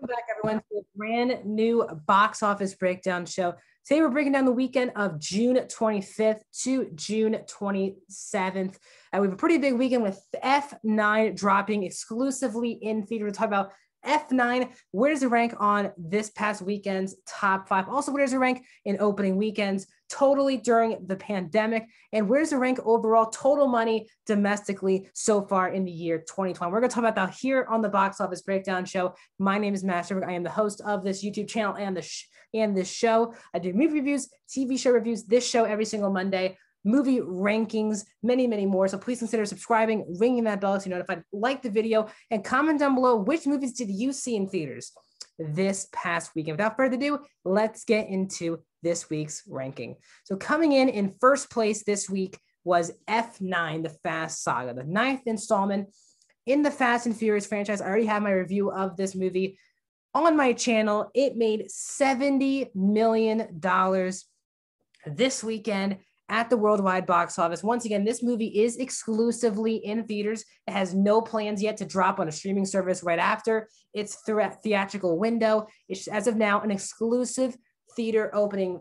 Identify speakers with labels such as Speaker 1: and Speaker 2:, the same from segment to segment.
Speaker 1: Welcome back, everyone, to a brand new box office breakdown show. Today, we're breaking down the weekend of June 25th to June 27th. We have a pretty big weekend with F9 dropping exclusively in theater. We'll talk about F9. Where does it rank on this past weekend's top five? Also, where does it rank in opening weekends totally during the pandemic? And where does it rank overall total money domestically so far in the year 2020? We're going to talk about that here on the Box Office Breakdown Show. My name is Master. I am the host of this YouTube channel and this show. I do movie reviews, TV show reviews, this show every single Monday, movie rankings, many, many more. So please consider subscribing, ringing that bell to be notified, like the video, and comment down below which movies did you see in theaters this past weekend. Without further ado, let's get into this week's ranking. So coming in first place this week was F9, the Fast Saga, the 9th installment in the Fast and Furious franchise. I already have my review of this movie on my channel. It made $70 million this weekend at the worldwide box office. Once again, this movie is exclusively in theaters. It has no plans yet to drop on a streaming service right after its theatrical window. It's, as of now, an exclusive theater opening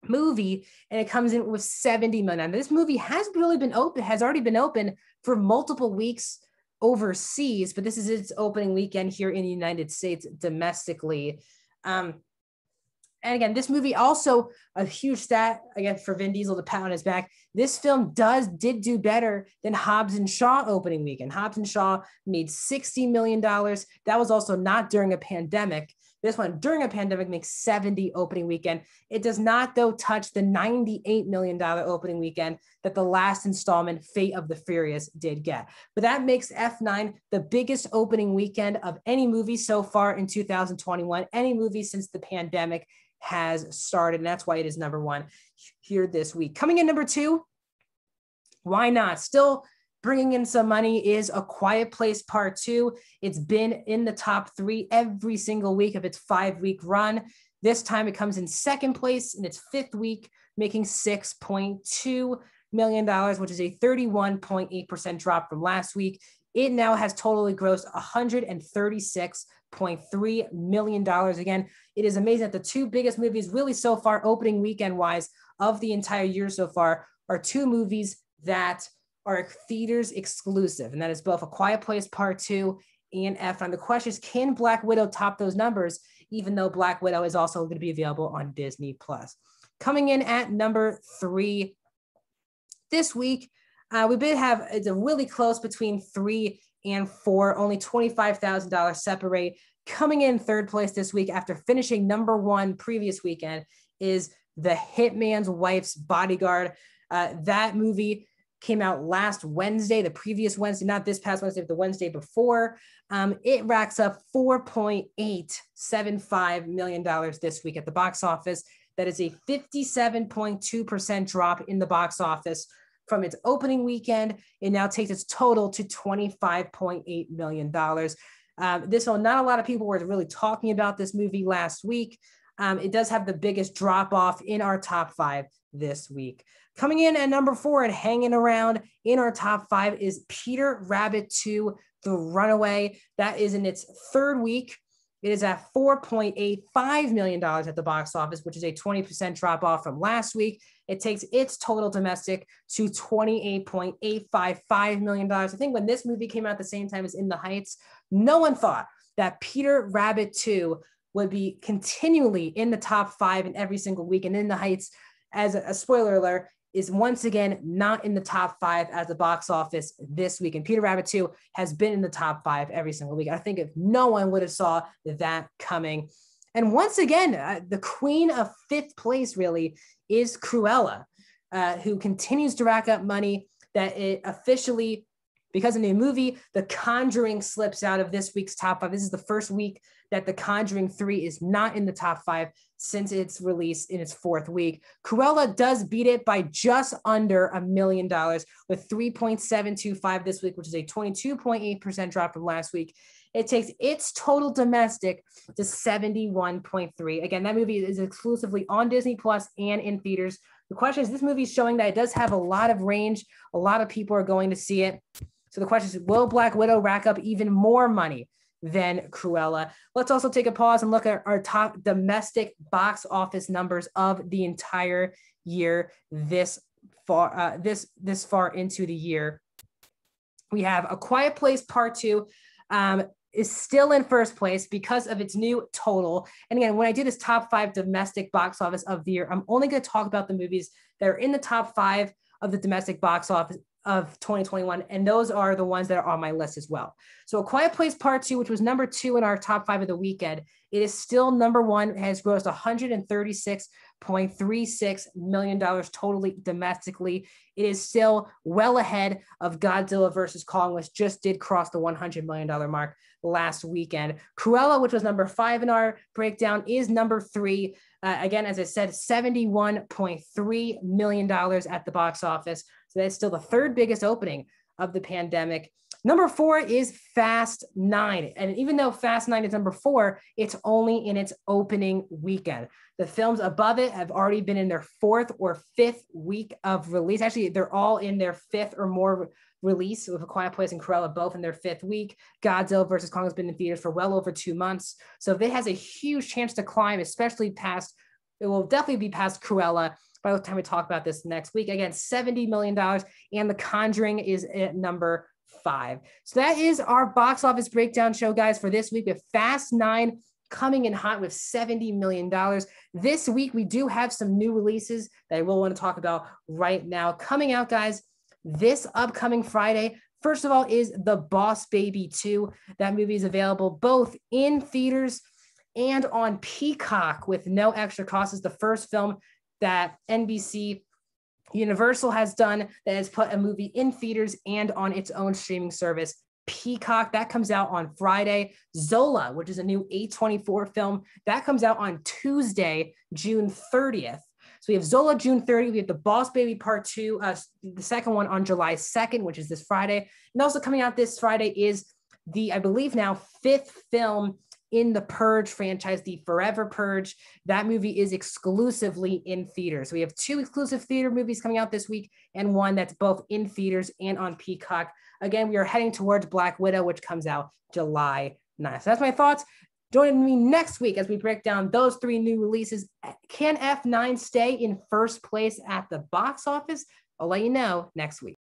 Speaker 1: movie, and it comes in with 70 million. Now, this movie has already been open for multiple weeks overseas, but this is its opening weekend here in the United States domestically. And again, this movie also a huge stat again for Vin Diesel to pat on his back. This film did do better than Hobbs and Shaw opening weekend. Hobbs and Shaw made $60 million. That was also not during a pandemic. This one during a pandemic makes 70 opening weekend. It does not, though, touch the $98 million opening weekend that the last installment, Fate of the Furious, did get. But that makes F9 the biggest opening weekend of any movie so far in 2021, any movie since the pandemic has started. And that's why it is number one here this week. Coming in number two, why not? Still bringing in some money is A Quiet Place Part 2. It's been in the top three every single week of its 5-week run. This time it comes in second place in its 5th week, making $6.2 million, which is a 31.8% drop from last week. It now has totally grossed $136.3 million. Again, it is amazing that the two biggest movies really so far opening weekend wise of the entire year so far are two movies that are theaters exclusive, and that is both A Quiet Place Part 2 and F9. The question is, can Black Widow top those numbers, even though Black Widow is also going to be available on Disney+. Coming in at number 3 this week, it's a really close between 3 and 4, only $25,000 separate. Coming in third place this week after finishing number 1 previous weekend is The Hitman's Wife's Bodyguard. That movie came out last Wednesday, the previous Wednesday, not this past Wednesday, but the Wednesday before. It racks up $4.875 million this week at the box office. That is a 57.2% drop in the box office from its opening weekend. It now takes its total to $25.8 million. This one, not a lot of people were really talking about this movie last week. It does have the biggest drop off in our top 5 this week. Coming in at number 4 and hanging around in our top 5 is Peter Rabbit 2, The Runaway. That is in its 3rd week. It is at $4.85 million at the box office, which is a 20% drop off from last week. It takes its total domestic to $28.855 million. I think when this movie came out at the same time as In the Heights, no one thought that Peter Rabbit 2 would be continually in the top 5 in every single week. And In the Heights, as a spoiler alert, is once again not in the top 5 at the box office this week. And Peter Rabbit 2 has been in the top 5 every single week. I think if no one would have saw that coming. And once again, the queen of 5th place really is Cruella, who continues to rack up money. That it officially, because of the new movie, The Conjuring slips out of this week's top 5. This is the first week that The Conjuring 3 is not in the top 5 since its release in its 4th week. Cruella does beat it by just under $1 million with 3.725 this week, which is a 22.8% drop from last week. It takes its total domestic to 71.3. Again, that movie is exclusively on Disney Plus and in theaters. The question is, this movie is showing that it does have a lot of range. A lot of people are going to see it. So the question is, will Black Widow rack up even more money than Cruella. Let's also take a pause and look at our top domestic box office numbers of the entire year this far into the year. We have A Quiet Place Part 2 is still in first place because of its new total. And again, when I do this top 5 domestic box office of the year, I'm only going to talk about the movies that are in the top 5 of the domestic box office of 2021. And those are the ones that are on my list as well. So A Quiet Place Part 2, which was number 2 in our top 5 of the weekend, it is still number 1. It has grossed $136.36 million totally domestically. It is still well ahead of Godzilla versus Kong, which just did cross the $100 million mark last weekend. Cruella, which was number 5 in our breakdown, is number 3. Again, as I said, $71.3 million at the box office. So that's still the 3rd biggest opening of the pandemic. Number 4 is Fast 9. And even though Fast 9 is number 4, it's only in its opening weekend. The films above it have already been in their 4th or 5th week of release. Actually, they're all in their 5th or more release, with A Quiet Place and Cruella both in their 5th week. Godzilla versus Kong has been in theaters for well over 2 months. So it has a huge chance to climb, especially past, it will definitely be past Cruella by the time we talk about this next week. Again, $70 million, and The Conjuring is at number 5. So that is our box office breakdown show, guys, for this week, with Fast 9 coming in hot with $70 million. This week, we do have some new releases that I will want to talk about right now. Coming out, guys, this upcoming Friday, first of all, is The Boss Baby 2. That movie is available both in theaters and on Peacock with no extra cost. It's the first film that NBC Universal has done that has put a movie in theaters and on its own streaming service, Peacock. That comes out on Friday. Zola, which is a new A24 film, that comes out on Tuesday, June 30th. So we have Zola June 30th. We have The Boss Baby Part 2, the second one on July 2nd, which is this Friday. And also coming out this Friday is the, I believe now, 5th film in the Purge franchise, the Forever Purge. That movie is exclusively in theaters. So we have 2 exclusive theater movies coming out this week and one that's both in theaters and on Peacock. Again, we are heading towards Black Widow, which comes out July 9th. So that's my thoughts. Join me next week as we break down those 3 new releases. Can F9 stay in first place at the box office? I'll let you know next week.